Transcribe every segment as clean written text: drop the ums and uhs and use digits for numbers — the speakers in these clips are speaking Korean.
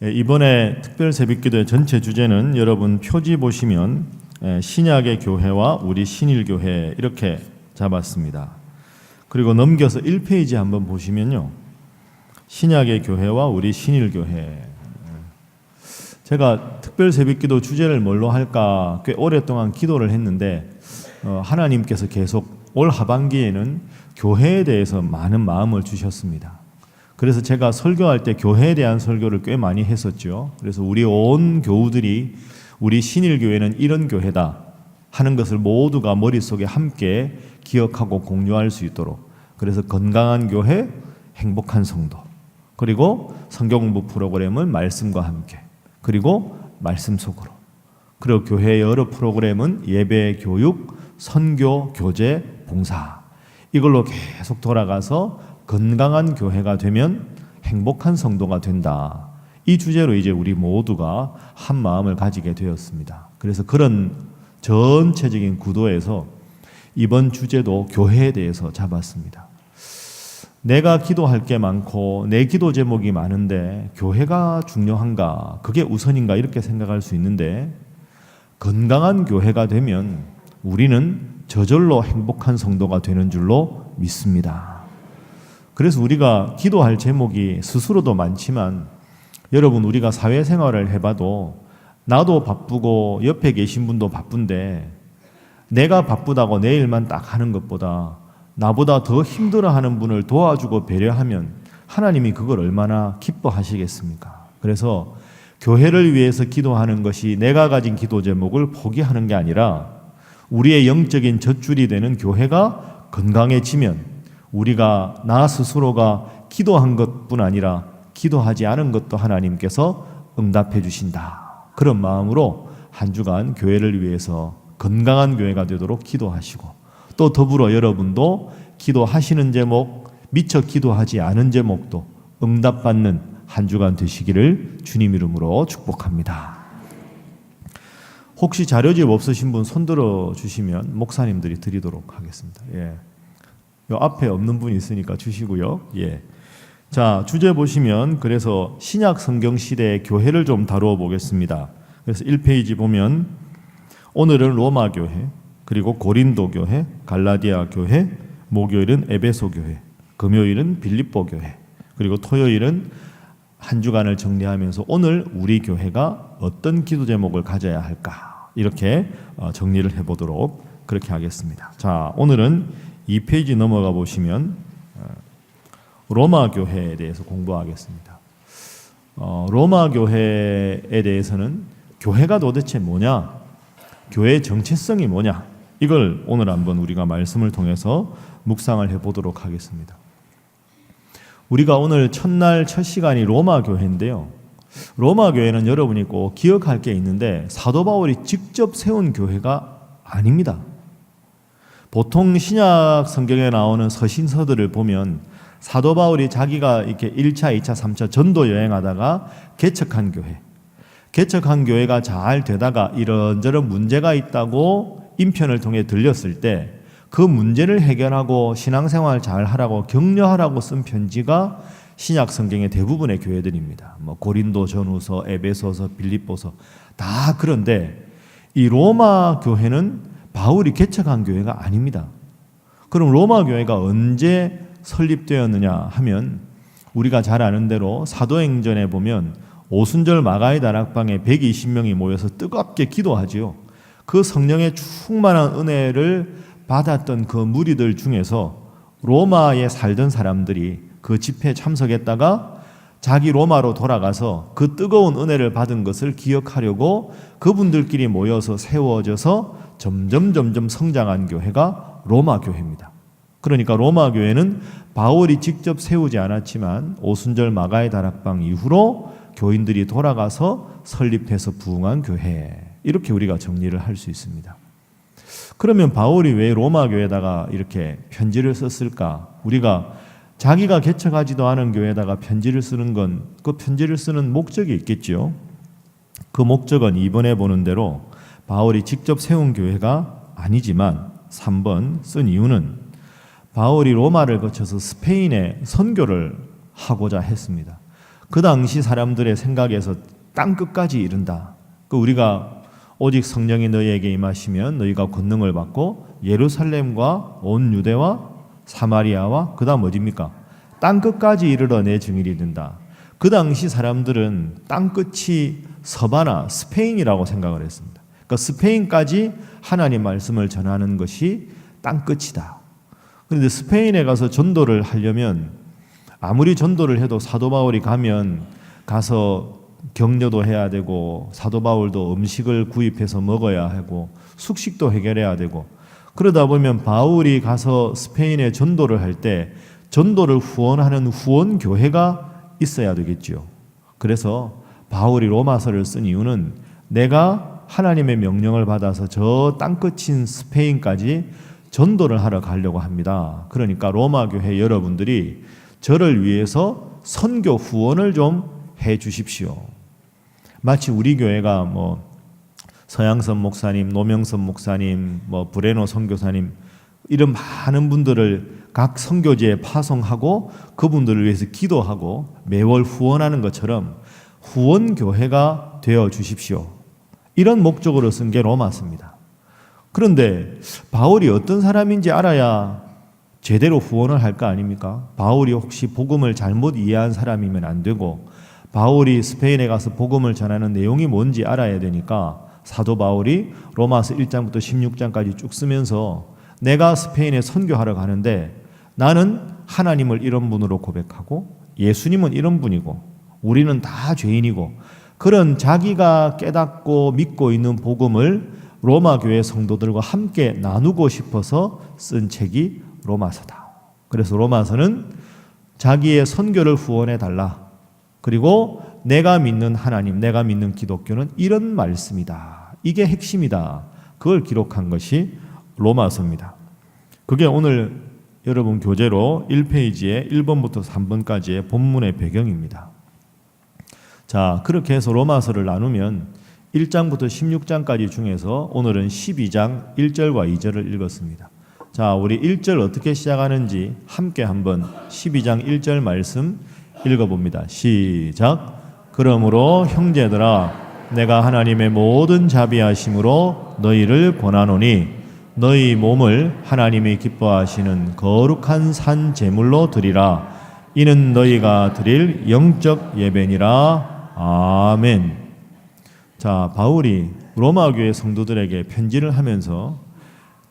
이번에 특별 새벽기도의 전체 주제는 여러분 표지 보시면 신약의 교회와 우리 신일교회 이렇게 잡았습니다. 그리고 넘겨서 1페이지 한번 보시면요, 신약의 교회와 우리 신일교회. 제가 특별 새벽기도 주제를 뭘로 할까 꽤 오랫동안 기도를 했는데 하나님께서 계속 올 하반기에는 교회에 대해서 많은 마음을 주셨습니다. 그래서 제가 설교할 때 교회에 대한 설교를 꽤 많이 했었죠. 그래서 우리 온 교우들이 우리 신일교회는 이런 교회다 하는 것을 모두가 머릿속에 함께 기억하고 공유할 수 있도록, 그래서 건강한 교회, 행복한 성도, 그리고 성경 공부 프로그램은 말씀과 함께, 그리고 말씀 속으로, 그리고 교회의 여러 프로그램은 예배, 교육, 선교, 교제, 봉사, 이걸로 계속 돌아가서 건강한 교회가 되면 행복한 성도가 된다. 이 주제로 이제 우리 모두가 한 마음을 가지게 되었습니다. 그래서 그런 전체적인 구도에서 이번 주제도 교회에 대해서 잡았습니다. 내가 기도할 게 많고 내 기도 제목이 많은데 교회가 중요한가, 그게 우선인가 이렇게 생각할 수 있는데, 건강한 교회가 되면 우리는 저절로 행복한 성도가 되는 줄로 믿습니다. 그래서 우리가 기도할 제목이 스스로도 많지만, 여러분 우리가 사회생활을 해봐도 나도 바쁘고 옆에 계신 분도 바쁜데, 내가 바쁘다고 내 일만 딱 하는 것보다 나보다 더 힘들어하는 분을 도와주고 배려하면 하나님이 그걸 얼마나 기뻐하시겠습니까? 그래서 교회를 위해서 기도하는 것이 내가 가진 기도 제목을 포기하는 게 아니라, 우리의 영적인 젖줄이 되는 교회가 건강해지면 우리가 나 스스로가 기도한 것뿐 아니라 기도하지 않은 것도 하나님께서 응답해 주신다. 그런 마음으로 한 주간 교회를 위해서 건강한 교회가 되도록 기도하시고, 또 더불어 여러분도 기도하시는 제목, 미처 기도하지 않은 제목도 응답받는 한 주간 되시기를 주님 이름으로 축복합니다. 혹시 자료집 없으신 분 손들어 주시면 목사님들이 드리도록 하겠습니다. 요 앞에 없는 분이 있으니까 주시고요. 자, 주제 보시면 그래서 신약 성경 시대의 교회를 좀 다루어 보겠습니다. 그래서 1페이지 보면 오늘은 로마 교회, 그리고 고린도 교회, 갈라디아 교회, 목요일은 에베소 교회, 금요일은 빌립보 교회, 그리고 토요일은 한 주간을 정리하면서 오늘 우리 교회가 어떤 기도 제목을 가져야 할까, 이렇게 정리를 해보도록 그렇게 하겠습니다. 자, 오늘은 2페이지 넘어가 보시면 로마 교회에 대해서 공부하겠습니다. 로마 교회에 대해서는 교회가 도대체 뭐냐, 교회의 정체성이 뭐냐, 이걸 오늘 한번 우리가 말씀을 통해서 묵상을 해보도록 하겠습니다. 우리가 오늘 첫날 첫 시간이 로마 교회인데요, 로마 교회는 여러분이 꼭 기억할 게 있는데 사도 바울이 직접 세운 교회가 아닙니다. 보통 신약 성경에 나오는 서신서들을 보면 사도 바울이 자기가 이렇게 1차, 2차, 3차 전도 여행하다가 개척한 교회가 잘 되다가 이런저런 문제가 있다고 인편을 통해 들렸을 때 그 문제를 해결하고 신앙생활 잘 하라고 격려하라고 쓴 편지가 신약 성경의 대부분의 교회들입니다. 고린도 전후서, 에베소서, 빌립보서 다. 그런데 이 로마 교회는 바울이 개척한 교회가 아닙니다. 그럼 로마 교회가 언제 설립되었느냐 하면, 우리가 잘 아는 대로 사도행전에 보면 오순절 마가의 다락방에 120명이 모여서 뜨겁게 기도하지요. 그 성령의 충만한 은혜를 받았던 그 무리들 중에서 로마에 살던 사람들이 그 집회에 참석했다가 자기 로마로 돌아가서 그 뜨거운 은혜를 받은 것을 기억하려고 그분들끼리 모여서 세워져서 점점 성장한 교회가 로마 교회입니다. 그러니까 로마 교회는 바울이 직접 세우지 않았지만 오순절 마가의 다락방 이후로 교인들이 돌아가서 설립해서 부흥한 교회, 이렇게 우리가 정리를 할 수 있습니다. 그러면 바울이 왜 로마 교회에다가 이렇게 편지를 썼을까? 우리가 자기가 개척하지도 않은 교회에다가 편지를 쓰는 건 그 편지를 쓰는 목적이 있겠죠. 그 목적은 이번에 보는 대로 바울이 직접 세운 교회가 아니지만 3번 쓴 이유는 바울이 로마를 거쳐서 스페인에 선교를 하고자 했습니다. 그 당시 사람들의 생각에서 땅 끝까지 이른다. 우리가 오직 성령이 너희에게 임하시면 너희가 권능을 받고 예루살렘과 온 유대와 사마리아와 그 다음 어디입니까? 땅 끝까지 이르러 내 증인이 된다. 그 당시 사람들은 땅 끝이 서바나 스페인이라고 생각을 했습니다. 그러니까 스페인까지 하나님 말씀을 전하는 것이 땅 끝이다. 그런데 스페인에 가서 전도를 하려면 아무리 전도를 해도 사도 바울이 가서 격려도 해야 되고 사도 바울도 음식을 구입해서 먹어야 하고 숙식도 해결해야 되고 그러다 보면 바울이 가서 스페인에 전도를 할 때 전도를 후원하는 후원 교회가 있어야 되겠죠. 그래서 바울이 로마서를 쓴 이유는 내가 하나님의 명령을 받아서 저 땅끝인 스페인까지 전도를 하러 가려고 합니다. 그러니까 로마 교회 여러분들이 저를 위해서 선교 후원을 좀 해 주십시오. 마치 우리 교회가 서양선 목사님, 노명선 목사님, 브레노 선교사님 이런 많은 분들을 각 선교지에 파송하고 그분들을 위해서 기도하고 매월 후원하는 것처럼 후원 교회가 되어 주십시오. 이런 목적으로 쓴 게 로마서입니다. 그런데 바울이 어떤 사람인지 알아야 제대로 후원을 할 거 아닙니까? 바울이 혹시 복음을 잘못 이해한 사람이면 안 되고 바울이 스페인에 가서 복음을 전하는 내용이 뭔지 알아야 되니까 사도 바울이 로마서 1장부터 16장까지 쭉 쓰면서 내가 스페인에 선교하러 가는데 나는 하나님을 이런 분으로 고백하고 예수님은 이런 분이고 우리는 다 죄인이고 그런 자기가 깨닫고 믿고 있는 복음을 로마 교회 성도들과 함께 나누고 싶어서 쓴 책이 로마서다. 그래서 로마서는 자기의 선교를 후원해 달라. 그리고 내가 믿는 하나님, 내가 믿는 기독교는 이런 말씀이다. 이게 핵심이다. 그걸 기록한 것이 로마서입니다. 그게 오늘 여러분 교재로 1페이지에 1번부터 3번까지의 본문의 배경입니다. 자, 그렇게 해서 로마서를 나누면 1장부터 16장까지 중에서 오늘은 12장 1절과 2절을 읽었습니다. 자, 우리 1절 어떻게 시작하는지 함께 한번 12장 1절 말씀 읽어봅니다. 시작. 그러므로 형제들아 내가 하나님의 모든 자비하심으로 너희를 권하노니 너희 몸을 하나님이 기뻐하시는 거룩한 산 제물로 드리라. 이는 너희가 드릴 영적 예배니라. 아멘. 자, 바울이 로마 교회 성도들에게 편지를 하면서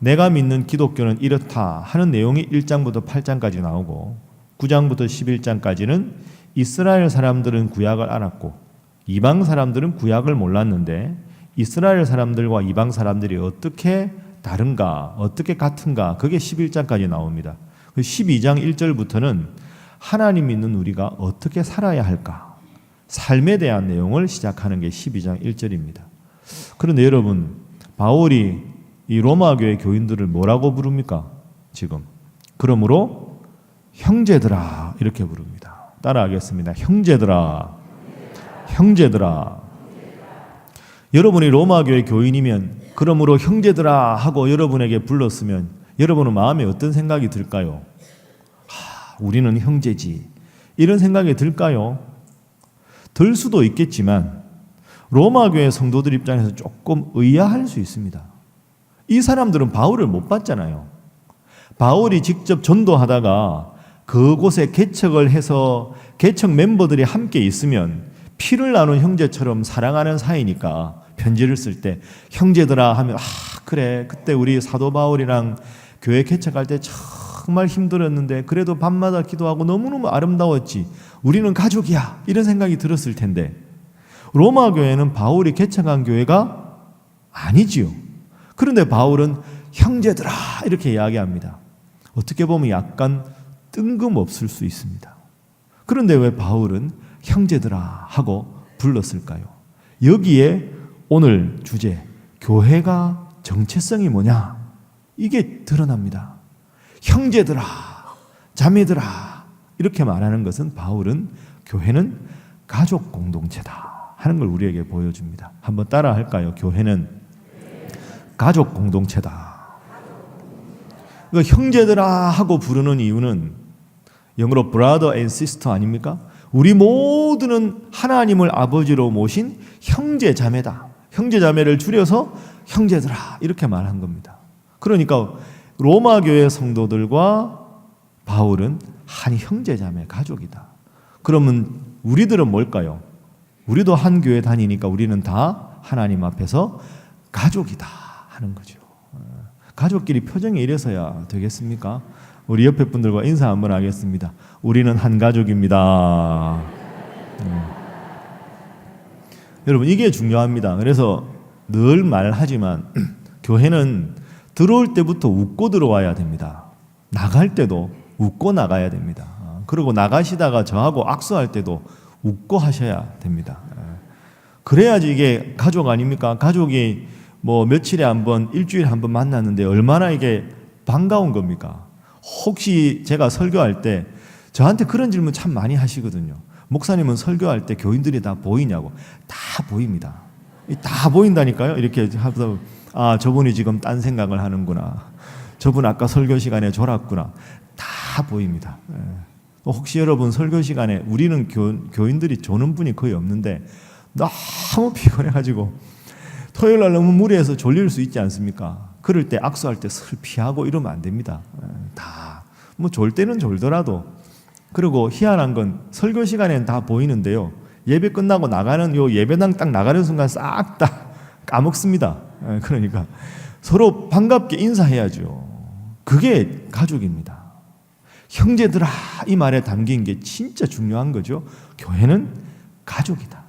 내가 믿는 기독교는 이렇다 하는 내용이 1장부터 8장까지 나오고 9장부터 11장까지는 이스라엘 사람들은 구약을 알았고 이방 사람들은 구약을 몰랐는데 이스라엘 사람들과 이방 사람들이 어떻게 다른가, 어떻게 같은가, 그게 11장까지 나옵니다. 12장 1절부터는 하나님 믿는 우리가 어떻게 살아야 할까, 삶에 대한 내용을 시작하는 게 12장 1절입니다. 그런데 여러분, 바울이 이 로마 교회 교인들을 뭐라고 부릅니까? 지금 그러므로 형제들아 이렇게 부릅니다. 따라하겠습니다. 형제들아, 형제들아. 여러분이 로마 교회 교인이면 그러므로 형제들아 하고 여러분에게 불렀으면 여러분은 마음에 어떤 생각이 들까요? 우리는 형제지, 이런 생각이 들까요? 들 수도 있겠지만 로마 교회 성도들 입장에서 조금 의아할 수 있습니다. 이 사람들은 바울을 못 봤잖아요. 바울이 직접 전도하다가 그곳에 개척을 해서 개척 멤버들이 함께 있으면 피를 나눈 형제처럼 사랑하는 사이니까 편지를 쓸 때 형제들아 하면 그래 그때 우리 사도 바울이랑 교회 개척할 때 정말 힘들었는데 그래도 밤마다 기도하고 너무너무 아름다웠지, 우리는 가족이야, 이런 생각이 들었을 텐데 로마 교회는 바울이 개척한 교회가 아니지요. 그런데 바울은 형제들아 이렇게 이야기합니다. 어떻게 보면 약간 뜬금없을 수 있습니다. 그런데 왜 바울은 형제들아 하고 불렀을까요? 여기에 오늘 주제 교회가 정체성이 뭐냐, 이게 드러납니다. 형제들아, 자매들아 이렇게 말하는 것은 바울은 교회는 가족 공동체다 하는 걸 우리에게 보여줍니다. 한번 따라 할까요? 교회는 가족 공동체다. 그러니까 형제들아 하고 부르는 이유는 영어로 brother and sister 아닙니까? 우리 모두는 하나님을 아버지로 모신 형제 자매다. 형제 자매를 줄여서 형제들아 이렇게 말한 겁니다. 그러니까 로마 교회 성도들과 바울은 한 형제 자매 가족이다. 그러면 우리들은 뭘까요? 우리도 한 교회 다니니까 우리는 다 하나님 앞에서 가족이다 하는 거죠. 가족끼리 표정이 이래서야 되겠습니까? 우리 옆에 분들과 인사 한번 하겠습니다. 우리는 한 가족입니다. 여러분 이게 중요합니다. 그래서 늘 말하지만 교회는 들어올 때부터 웃고 들어와야 됩니다. 나갈 때도 웃고 나가야 됩니다. 그리고 나가시다가 저하고 악수할 때도 웃고 하셔야 됩니다. 그래야지 이게 가족 아닙니까? 가족이 뭐 며칠에 한 번, 일주일에 한 번 만났는데 얼마나 이게 반가운 겁니까? 혹시 제가 설교할 때 저한테 그런 질문 참 많이 하시거든요. 목사님은 설교할 때 교인들이 다 보이냐고. 다 보입니다. 다 보인다니까요. 이렇게 하다 아 저분이 지금 딴 생각을 하는구나. 저분 아까 설교 시간에 졸았구나. 다 보입니다. 혹시 여러분 설교 시간에 우리는 교인들이 조는 분이 거의 없는데 너무 피곤해가지고 토요일 날 너무 무리해서 졸릴 수 있지 않습니까? 그럴 때 악수할 때 슬 피하고 이러면 안 됩니다. 다 뭐 졸 때는 졸더라도. 그리고 희한한 건 설교 시간에는 다 보이는데요. 예배 끝나고 나가는 요 예배당 딱 나가는 순간 싹 다 까먹습니다. 그러니까 서로 반갑게 인사해야죠. 그게 가족입니다. 형제들아 이 말에 담긴 게 진짜 중요한 거죠. 교회는 가족이다.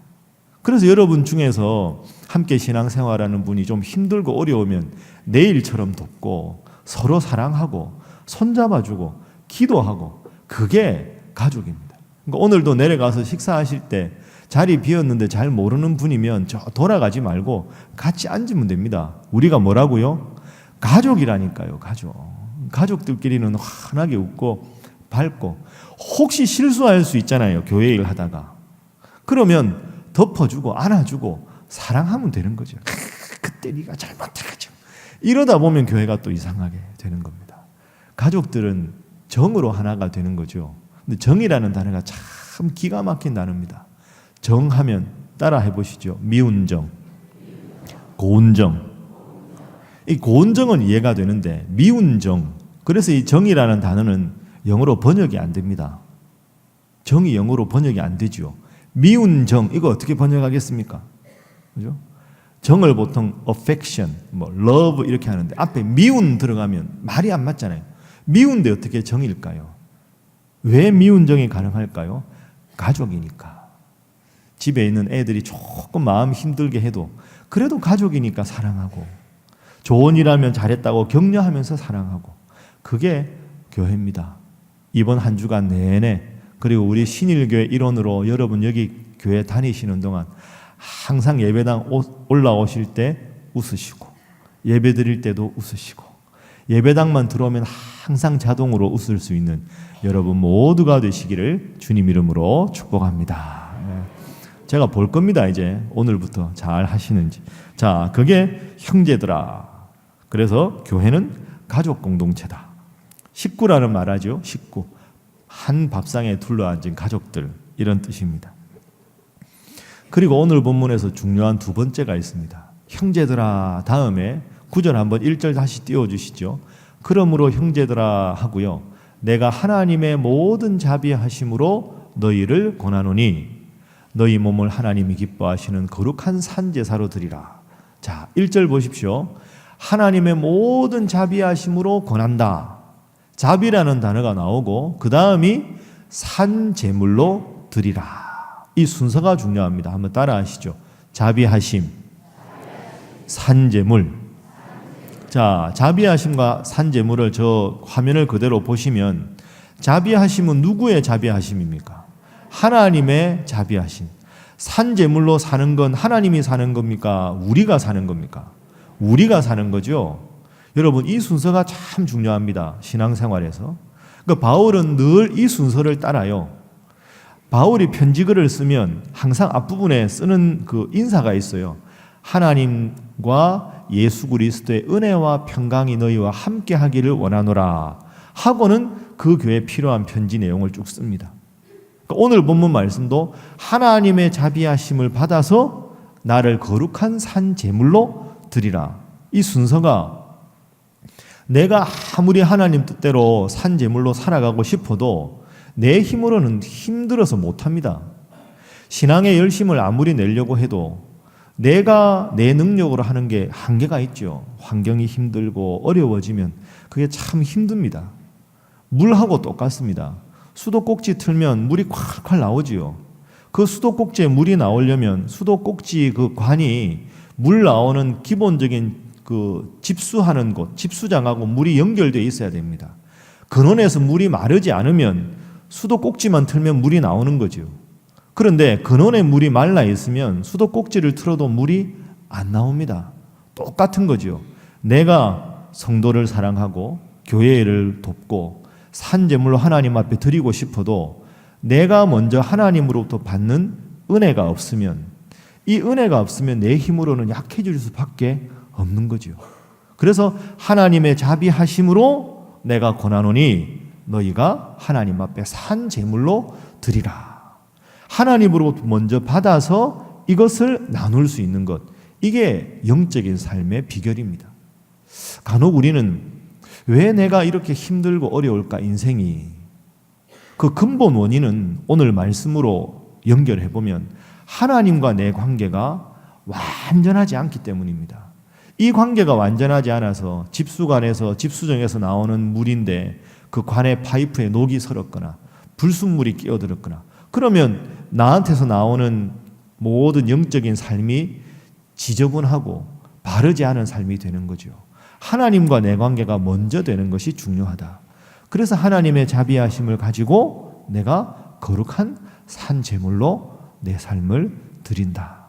그래서 여러분 중에서 함께 신앙생활하는 분이 좀 힘들고 어려우면 내일처럼 돕고 서로 사랑하고 손잡아주고 기도하고 그게 가족입니다. 그러니까 오늘도 내려가서 식사하실 때 자리 비었는데 잘 모르는 분이면 저 돌아가지 말고 같이 앉으면 됩니다. 우리가 뭐라고요? 가족이라니까요. 가족들끼리는 환하게 웃고 밝고 혹시 실수할 수 있잖아요. 교회 일 하다가. 그러면 덮어주고 안아주고 사랑하면 되는 거죠. 그때 네가 잘못해가지고 이러다 보면 교회가 또 이상하게 되는 겁니다. 가족들은 정으로 하나가 되는 거죠. 근데 정이라는 단어가 참 기가 막힌 단어입니다. 정하면 따라 해보시죠. 미운 정, 고운 정. 이 고운 정은 이해가 되는데 미운 정. 그래서 이 정이라는 단어는 영어로 번역이 안 됩니다. 정이 영어로 번역이 안 되죠. 미운 정 이거 어떻게 번역하겠습니까? 그죠? 정을 보통 affection, 뭐 love 이렇게 하는데 앞에 미운 들어가면 말이 안 맞잖아요. 미운데 어떻게 정일까요? 왜 미운 정이 가능할까요? 가족이니까. 집에 있는 애들이 조금 마음 힘들게 해도 그래도 가족이니까 사랑하고 좋은 일하면 잘했다고 격려하면서 사랑하고 그게 교회입니다. 이번 한 주간 내내 그리고 우리 신일교회 일원으로 여러분 여기 교회 다니시는 동안 항상 예배당 올라오실 때 웃으시고 예배 드릴 때도 웃으시고 예배당만 들어오면 항상 자동으로 웃을 수 있는 여러분 모두가 되시기를 주님 이름으로 축복합니다. 제가 볼 겁니다. 이제 오늘부터 잘 하시는지. 자, 그게 형제들아. 그래서 교회는 가족 공동체다. 식구라는 말하죠. 식구. 한 밥상에 둘러앉은 가족들 이런 뜻입니다. 그리고 오늘 본문에서 중요한 두 번째가 있습니다. 형제들아 다음에 9절 한번 1절 다시 띄워주시죠. 그러므로 형제들아 하고요. 내가 하나님의 모든 자비하심으로 너희를 권하노니 너희 몸을 하나님이 기뻐하시는 거룩한 산제사로 드리라. 자, 1절 보십시오. 하나님의 모든 자비하심으로 권한다. 자비라는 단어가 나오고 그 다음이 산제물로 드리라. 이 순서가 중요합니다. 한번 따라 하시죠. 자비하심, 산제물. 자, 자비하심과 산제물을 저 화면을 그대로 보시면 자비하심은 누구의 자비하심입니까? 하나님의 자비하심. 산제물로 사는 건 하나님이 사는 겁니까? 우리가 사는 겁니까? 우리가 사는 거죠. 여러분 이 순서가 참 중요합니다. 신앙생활에서. 그러니까 바울은 늘 이 순서를 따라요. 바울이 편지글을 쓰면 항상 앞부분에 쓰는 그 인사가 있어요. 하나님과 예수 그리스도의 은혜와 평강이 너희와 함께 하기를 원하노라 하고는 그 교회에 필요한 편지 내용을 쭉 씁니다. 그러니까 오늘 본문 말씀도 하나님의 자비하심을 받아서 나를 거룩한 산 제물로 드리라. 이 순서가 내가 아무리 하나님 뜻대로 산 제물로 살아가고 싶어도 내 힘으로는 힘들어서 못합니다. 신앙의 열심을 아무리 내려고 해도 내가 내 능력으로 하는 게 한계가 있죠. 환경이 힘들고 어려워지면 그게 참 힘듭니다. 물하고 똑같습니다. 수도꼭지 틀면 물이 콸콸 나오지요. 그 수도꼭지에 물이 나오려면 수도꼭지 그 관이 물 나오는 기본적인 그 집수하는 곳, 집수장하고 물이 연결되어 있어야 됩니다. 근원에서 물이 마르지 않으면 수도꼭지만 틀면 물이 나오는 거죠. 그런데 근원에 물이 말라 있으면 수도꼭지를 틀어도 물이 안 나옵니다. 똑같은 거죠. 내가 성도를 사랑하고 교회를 돕고 산제물로 하나님 앞에 드리고 싶어도 내가 먼저 하나님으로부터 받는 은혜가 없으면, 이 은혜가 없으면 내 힘으로는 약해질 수밖에 없는 거죠. 그래서 하나님의 자비하심으로 내가 권하노니 너희가 하나님 앞에 산 제물로 드리라. 하나님으로부터 먼저 받아서 이것을 나눌 수 있는 것, 이게 영적인 삶의 비결입니다. 간혹 우리는 왜 내가 이렇게 힘들고 어려울까, 인생이. 그 근본 원인은 오늘 말씀으로 연결해 보면 하나님과 내 관계가 완전하지 않기 때문입니다. 이 관계가 완전하지 않아서 집수관에서, 집수정에서 나오는 물인데 그 관의 파이프에 녹이 슬었거나 불순물이 끼어들었거나, 그러면 나한테서 나오는 모든 영적인 삶이 지저분하고 바르지 않은 삶이 되는 거죠. 하나님과 내 관계가 먼저 되는 것이 중요하다. 그래서 하나님의 자비하심을 가지고 내가 거룩한 산 제물로 내 삶을 드린다.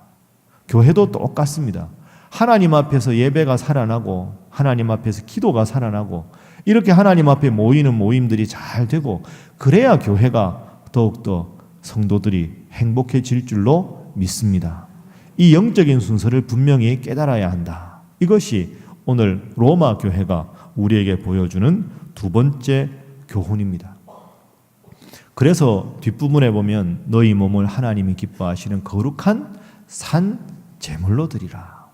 교회도 똑같습니다. 하나님 앞에서 예배가 살아나고 하나님 앞에서 기도가 살아나고 이렇게 하나님 앞에 모이는 모임들이 잘 되고, 그래야 교회가 더욱더 성도들이 행복해질 줄로 믿습니다. 이 영적인 순서를 분명히 깨달아야 한다. 이것이 오늘 로마 교회가 우리에게 보여주는 두 번째 교훈입니다. 그래서 뒷부분에 보면 너희 몸을 하나님이 기뻐하시는 거룩한 산 제물로 드리라.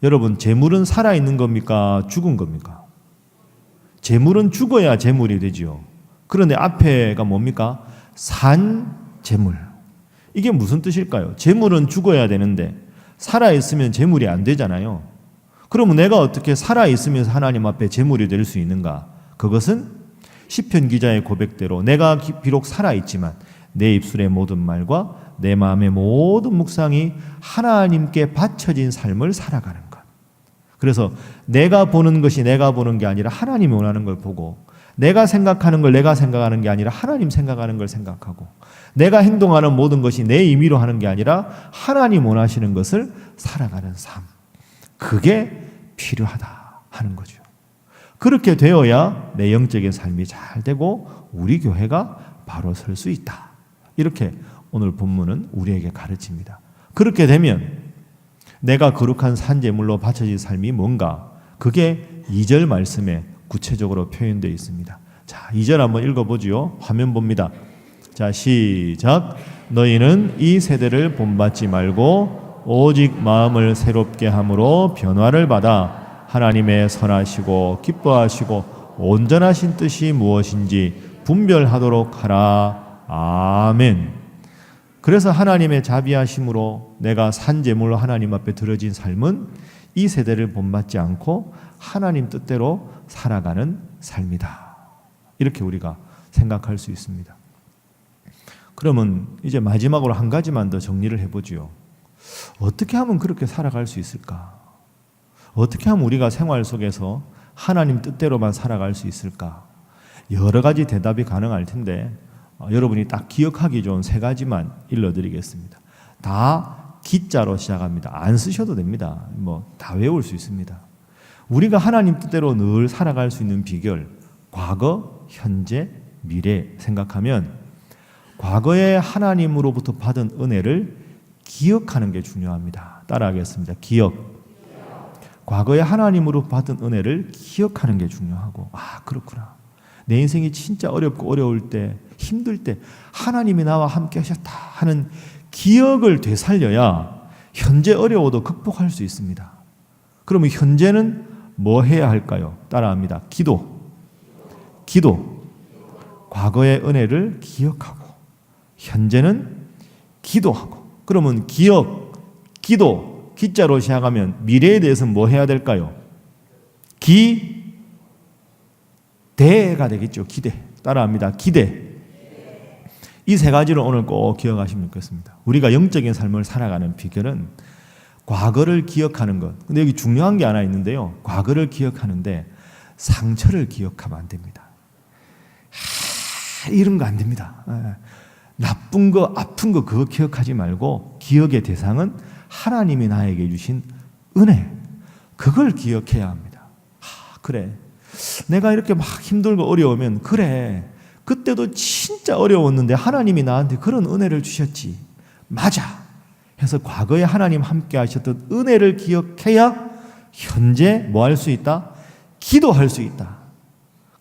여러분, 제물은 살아있는 겁니까? 죽은 겁니까? 제물은 죽어야 제물이 되죠. 그런데 앞에가 뭡니까? 산 제물. 이게 무슨 뜻일까요? 제물은 죽어야 되는데 살아있으면 제물이 안 되잖아요. 그러면 내가 어떻게 살아있으면서 하나님 앞에 제물이 될 수 있는가? 그것은 시편 기자의 고백대로 내가 비록 살아있지만 내 입술의 모든 말과 내 마음의 모든 묵상이 하나님께 바쳐진 삶을 살아가는 것. 그래서 내가 보는 것이 내가 보는 게 아니라 하나님이 원하는 걸 보고, 내가 생각하는 걸 내가 생각하는 게 아니라 하나님 생각하는 걸 생각하고, 내가 행동하는 모든 것이 내 임의로 하는 게 아니라 하나님 원하시는 것을 살아가는 삶. 그게 필요하다 하는 거죠. 그렇게 되어야 내 영적인 삶이 잘 되고 우리 교회가 바로 설 수 있다. 이렇게 오늘 본문은 우리에게 가르칩니다. 그렇게 되면 내가 거룩한 산제물로 바쳐진 삶이 뭔가, 그게 2절 말씀에 구체적으로 표현되어 있습니다. 자, 2절 한번 읽어보지요. 화면 봅니다. 자, 시작. 너희는 이 세대를 본받지 말고 오직 마음을 새롭게 함으로 변화를 받아 하나님의 선하시고 기뻐하시고 온전하신 뜻이 무엇인지 분별하도록 하라. 아멘. 그래서 하나님의 자비하심으로 내가 산제물로 하나님 앞에 드려진 삶은 이 세대를 본받지 않고 하나님 뜻대로 살아가는 삶이다. 이렇게 우리가 생각할 수 있습니다. 그러면 이제 마지막으로 한 가지만 더 정리를 해보지요. 어떻게 하면 그렇게 살아갈 수 있을까? 어떻게 하면 우리가 생활 속에서 하나님 뜻대로만 살아갈 수 있을까? 여러 가지 대답이 가능할 텐데 여러분이 딱 기억하기 좋은 3가지만 일러드리겠습니다. 다 기자로 시작합니다. 안 쓰셔도 됩니다. 다 외울 수 있습니다. 우리가 하나님 뜻대로 늘 살아갈 수 있는 비결, 과거, 현재, 미래 생각하면 과거에 하나님으로부터 받은 은혜를 기억하는 게 중요합니다. 따라하겠습니다. 기억. 과거에 하나님으로 받은 은혜를 기억하는 게 중요하고, 그렇구나. 내 인생이 진짜 어렵고 어려울 때, 힘들 때 하나님이 나와 함께 하셨다 하는 기억을 되살려야 현재 어려워도 극복할 수 있습니다. 그러면 현재는 뭐 해야 할까요? 따라합니다. 기도. 과거의 은혜를 기억하고, 현재는 기도하고. 그러면 기억, 기도, 기자로 시작하면 미래에 대해서 뭐 해야 될까요? 기대가 되겠죠. 기대. 따라합니다. 기대. 이 세 가지를 오늘 꼭 기억하시면 좋겠습니다. 우리가 영적인 삶을 살아가는 비결은 과거를 기억하는 것. 근데 여기 중요한 게 하나 있는데요. 과거를 기억하는데 상처를 기억하면 안 됩니다. 이런 거 안 됩니다. 나쁜 거, 아픈 거 그거 기억하지 말고 기억의 대상은 하나님이 나에게 주신 은혜. 그걸 기억해야 합니다. 그래. 내가 이렇게 막 힘들고 어려우면 그래. 그때도 진짜 어려웠는데 하나님이 나한테 그런 은혜를 주셨지. 맞아. 해서 과거에 하나님 함께 하셨던 은혜를 기억해야 현재 뭐 할 수 있다? 기도할 수 있다.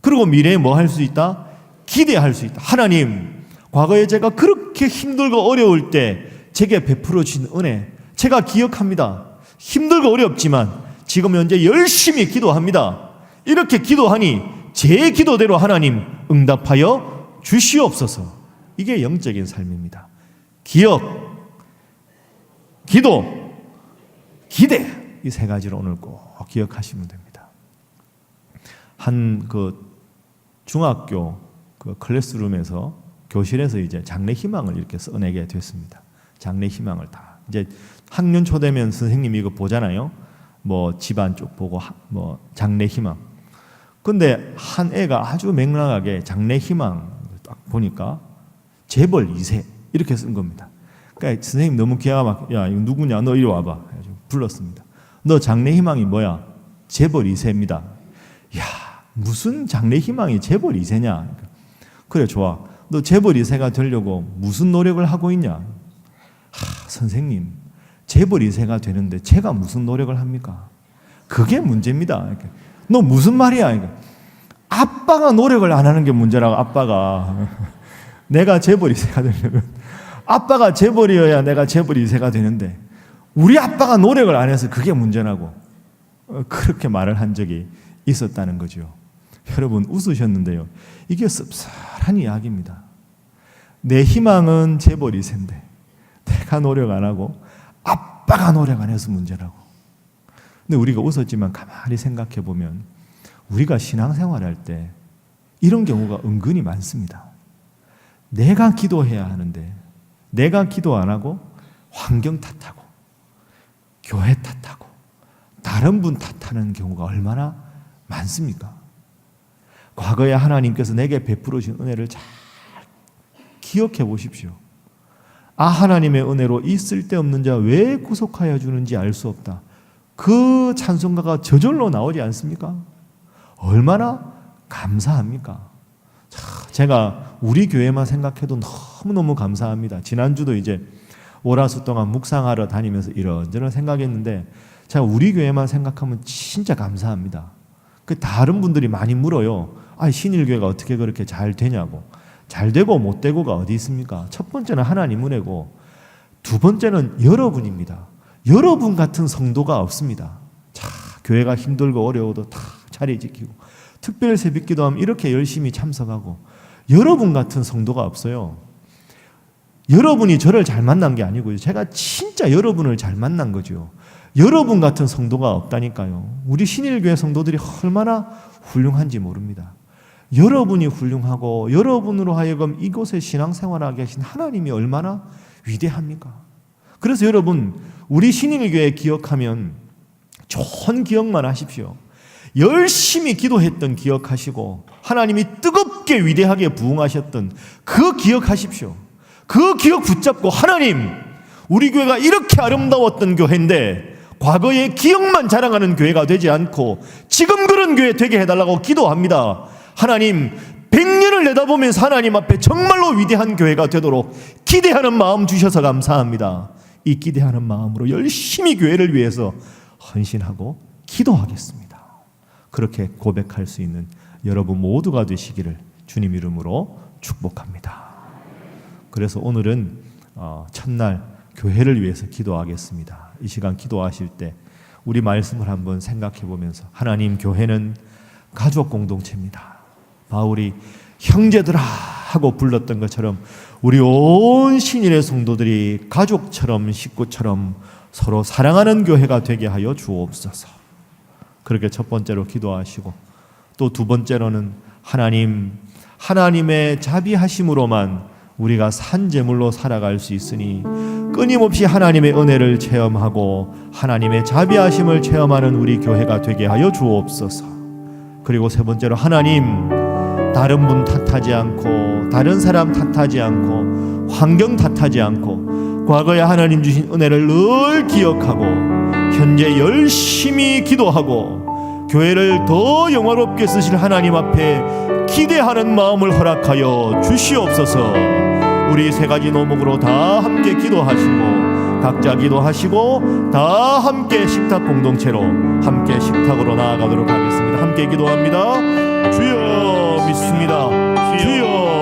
그리고 미래에 뭐 할 수 있다? 기대할 수 있다. 하나님, 과거에 제가 그렇게 힘들고 어려울 때 제게 베풀어 주신 은혜 제가 기억합니다. 힘들고 어렵지만 지금 현재 열심히 기도합니다. 이렇게 기도하니 제 기도대로 하나님 응답하여 주시옵소서. 이게 영적인 삶입니다. 기억, 기도, 기대. 이 세 가지를 오늘 꼭 기억하시면 됩니다. 한 중학교 클래스룸에서 교실에서 이제 장래 희망을 이렇게 써내게 됐습니다. 장래 희망을 다. 이제 학년 초 되면 선생님이 이거 보잖아요. 뭐 집안 쪽 보고 뭐 장래 희망. 근데 한 애가 아주 맹랑하게 장래 희망 딱 보니까 재벌 2세 이렇게 쓴 겁니다. 그러니까 선생님 너무 기가 막혀. 야, 이거 누구냐? 너 이리 와봐. 불렀습니다. 너 장래 희망이 뭐야? 재벌 2세입니다. 야, 무슨 장래 희망이 재벌 2세냐? 그래, 좋아. 너 재벌 2세가 되려고 무슨 노력을 하고 있냐? 선생님, 재벌 2세가 되는데 제가 무슨 노력을 합니까? 그게 문제입니다. 너 무슨 말이야? 아빠가 노력을 안 하는 게 문제라고. 아빠가 내가 재벌 2세가 되려면 아빠가 재벌이어야 내가 재벌 2세가 되는데 우리 아빠가 노력을 안 해서 그게 문제라고. 그렇게 말을 한 적이 있었다는 거죠. 여러분 웃으셨는데요. 이게 씁쓸한 이야기입니다. 내 희망은 재벌 2세인데 내가 노력 안 하고 아빠가 노력 안 해서 문제라고. 근데 우리가 웃었지만 가만히 생각해 보면 우리가 신앙생활할 때 이런 경우가 은근히 많습니다. 내가 기도해야 하는데 내가 기도 안 하고 환경 탓하고 교회 탓하고 다른 분 탓하는 경우가 얼마나 많습니까? 과거에 하나님께서 내게 베풀어 주신 은혜를 잘 기억해 보십시오. 하나님의 은혜로 이 쓸데없는 자 왜 구속하여 주는지 알 수 없다. 그 찬송가가 저절로 나오지 않습니까? 얼마나 감사합니까? 제가 우리 교회만 생각해도 너무너무 감사합니다. 지난주도 이제 오라수 동안 묵상하러 다니면서 이런저런 생각했는데 제가 우리 교회만 생각하면 진짜 감사합니다. 다른 분들이 많이 물어요. 신일교회가 어떻게 그렇게 잘 되냐고. 잘 되고 못 되고가 어디 있습니까? 첫 번째는 하나님 은혜고 두 번째는 여러분입니다. 여러분 같은 성도가 없습니다. 교회가 힘들고 어려워도 다 자리 지키고 특별 새벽 기도하면 이렇게 열심히 참석하고 여러분 같은 성도가 없어요. 여러분이 저를 잘 만난 게 아니고요. 제가 진짜 여러분을 잘 만난 거죠. 여러분 같은 성도가 없다니까요. 우리 신일교회 성도들이 얼마나 훌륭한지 모릅니다. 여러분이 훌륭하고 여러분으로 하여금 이곳에 신앙생활하게 하신 하나님이 얼마나 위대합니까? 그래서 여러분 우리 신일교회 기억하면 좋은 기억만 하십시오. 열심히 기도했던 기억하시고 하나님이 뜨겁게 위대하게 부응하셨던 그 기억하십시오. 그 기억 붙잡고 하나님 우리 교회가 이렇게 아름다웠던 교회인데 과거의 기억만 자랑하는 교회가 되지 않고 지금 그런 교회 되게 해달라고 기도합니다. 하나님 100년을 내다보면서 하나님 앞에 정말로 위대한 교회가 되도록 기대하는 마음 주셔서 감사합니다. 이 기대하는 마음으로 열심히 교회를 위해서 헌신하고 기도하겠습니다. 그렇게 고백할 수 있는 여러분 모두가 되시기를 주님 이름으로 축복합니다. 그래서 오늘은 첫날 교회를 위해서 기도하겠습니다. 이 시간 기도하실 때 우리 말씀을 한번 생각해 보면서, 하나님, 교회는 가족 공동체입니다. 바울이 형제들아 하고 불렀던 것처럼 우리 온 신일의 성도들이 가족처럼 식구처럼 서로 사랑하는 교회가 되게 하여 주옵소서. 그렇게 첫 번째로 기도하시고, 또 두 번째로는 하나님의 자비하심으로만 우리가 산 제물로 살아갈 수 있으니 끊임없이 하나님의 은혜를 체험하고 하나님의 자비하심을 체험하는 우리 교회가 되게 하여 주옵소서. 그리고 세 번째로, 하나님, 다른 분 탓하지 않고 다른 사람 탓하지 않고 환경 탓하지 않고 과거에 하나님 주신 은혜를 늘 기억하고 현재 열심히 기도하고 교회를 더 영화롭게 쓰실 하나님 앞에 기대하는 마음을 허락하여 주시옵소서. 우리 세 가지 노목으로 다 함께 기도하시고, 각자 기도하시고 다 함께 식탁 공동체로 함께 식탁으로 나아가도록 하겠습니다. 함께 기도합니다. 주여 믿습니다. 주여